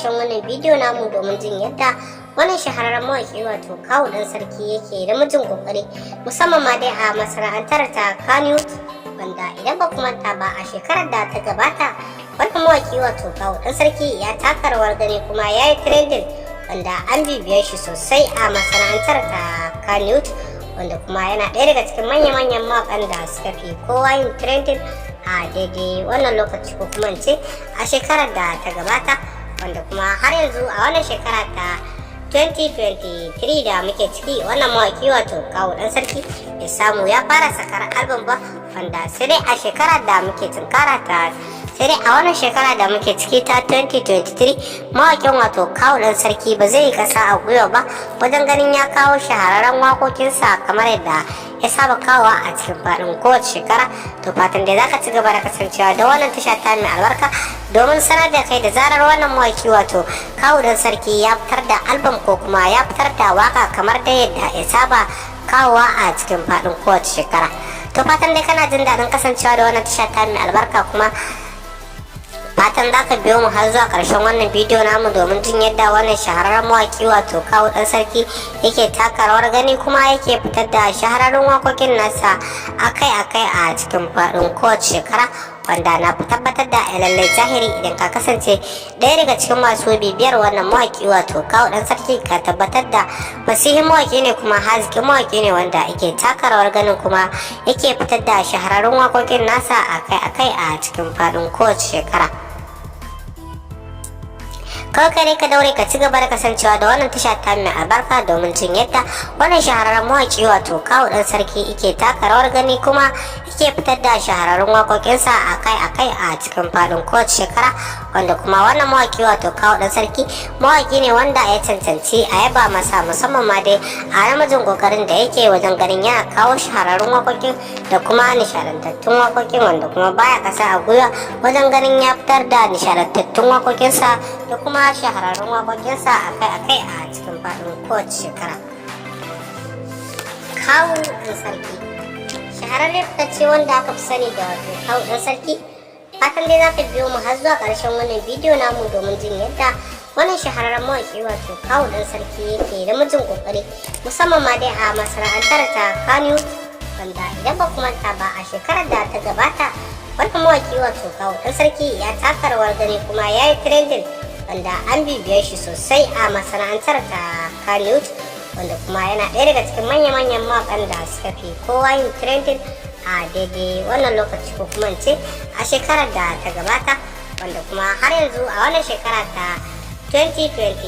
ƙarshen wannan bidiyo namu domin jin yadda wannan shahararren mawaƙi wato Kawu Dan Sarki yake da mijin kokari musamman ma dai a masana'antar ta Kannywood, wanda idan ba ku manta ba a shekarar da ta gabata wannan mawaƙi wato Kawu Dan Sarki ya taka rawar gani kuma ya yi trending, wanda an bibiye shi sosai a masana'antar ta Kannywood, wanda kuma yana ɗaya daga cikin manya-manyan mawaƙan da suka fi kowa yin trending a daidai wannan lokaci, ko kuma ce a shekarar da ta gabata, wanda kuma har yanzu a wannan shekara ta 2023 da muke ciki wannan mawaki wato Kawu Dan Sarki ya samu ya fara sakar album ba, wanda sai dai a shekarar da muke tunkara ta sai dai a wannan shekara da muke ciki ta 2023 mawakin wato Kawu Dan Sarki ba zai yi kasa a gwiwa ba wajen ganin ya kawo shahararren waƙoƙinsa kamar yadda ya saba kawo a cikin faɗin kowace shekara. To fatan da zaka ci gaba da kasancewa da wannan tasha ta mai albarka domin sanar da kai da zarar wannan mawaki wato Kawu Dan Sarki ya fitar da album ko kuma ya fitar da waka kamar da yadda ya saba kawowa a cikin faɗin kowace shekara. To fatan dai kana jin daɗin kasancewa da wannan tasha ta mai albarka, kuma fatan za ka biyo mu har zuwa ƙarshen wannan bidiyo namu domin jin yadda wannan shahararren mawaki wato Kawu Dan Sarki yake taka rawar gani kuma yake fitar da shahararrun waƙoƙin nasa akai-akai a cikin faɗin kowace shekara, wanda na tabbatar da lallai zahiri idan ka kasance ɗaya daga cikin masu bibiyar wannan mawaki wato Kawu Dan Sarki ka tabbatar da fasihin mawaki ne kuma hazikin mawaki ne wanda yake taka rawar ganin kuma yake fitar da shahararrun waƙoƙin nasa akai-akai a cikin faɗin kowace shekara. Kawai ka daure ka ci gaba da kasancewa da wannan tasha ta mai albarka domin jin yadda wannan shahararren mawaki wato Kawu Dan Sarki yake taka rawar gani kuma yake fitar da shahararrun waƙoƙinsa akai-akai a cikin faɗin kowace shekara, wanda kuma wannan mawaki wato Kawu Dan Sarki mawaki ne wanda ya cancanci a yaba masa musamman ma dai a namijin kokarin da yake wajen ganin yana kawo shahararrun waƙoƙin da kuma nishadantattun waƙoƙin, wanda kuma baya kasa a gwiwa wajen ganin ya fitar da nishadantattun waƙoƙinsa da kuma shahararrun waƙoƙinsa akai-akai a cikin faɗin kowace shekara. Kawu Dan Sarki shahararren fitacce wanda aka fi sani da wato Kawu Dan Sarki. Fatan dai za ka biyo mu har zuwa ƙarshen wannan bidiyo namu domin jin yadda wannan shahararren mawaƙi wato Kawu Dan Sarki yake da mijin ƙoƙari musamman ma dai a masana'antar ta Kannywood, wanda idan ba ku manta ba a shekarar da ta gabata wannan mawaƙi wato Kawu Dan Sarki ya taka rawar gani kuma ya yi trending, wanda an bibiye shi sosai a masana'antar ta Kannywood, wanda kuma yana ɗaya daga cikin manya-manyan mawaƙan da suka fi kowa yin trending a daidai wannan lokaci, ko kuma ce a shekarar da ta gabata, wanda kuma har yanzu a wannan shekara ta 2020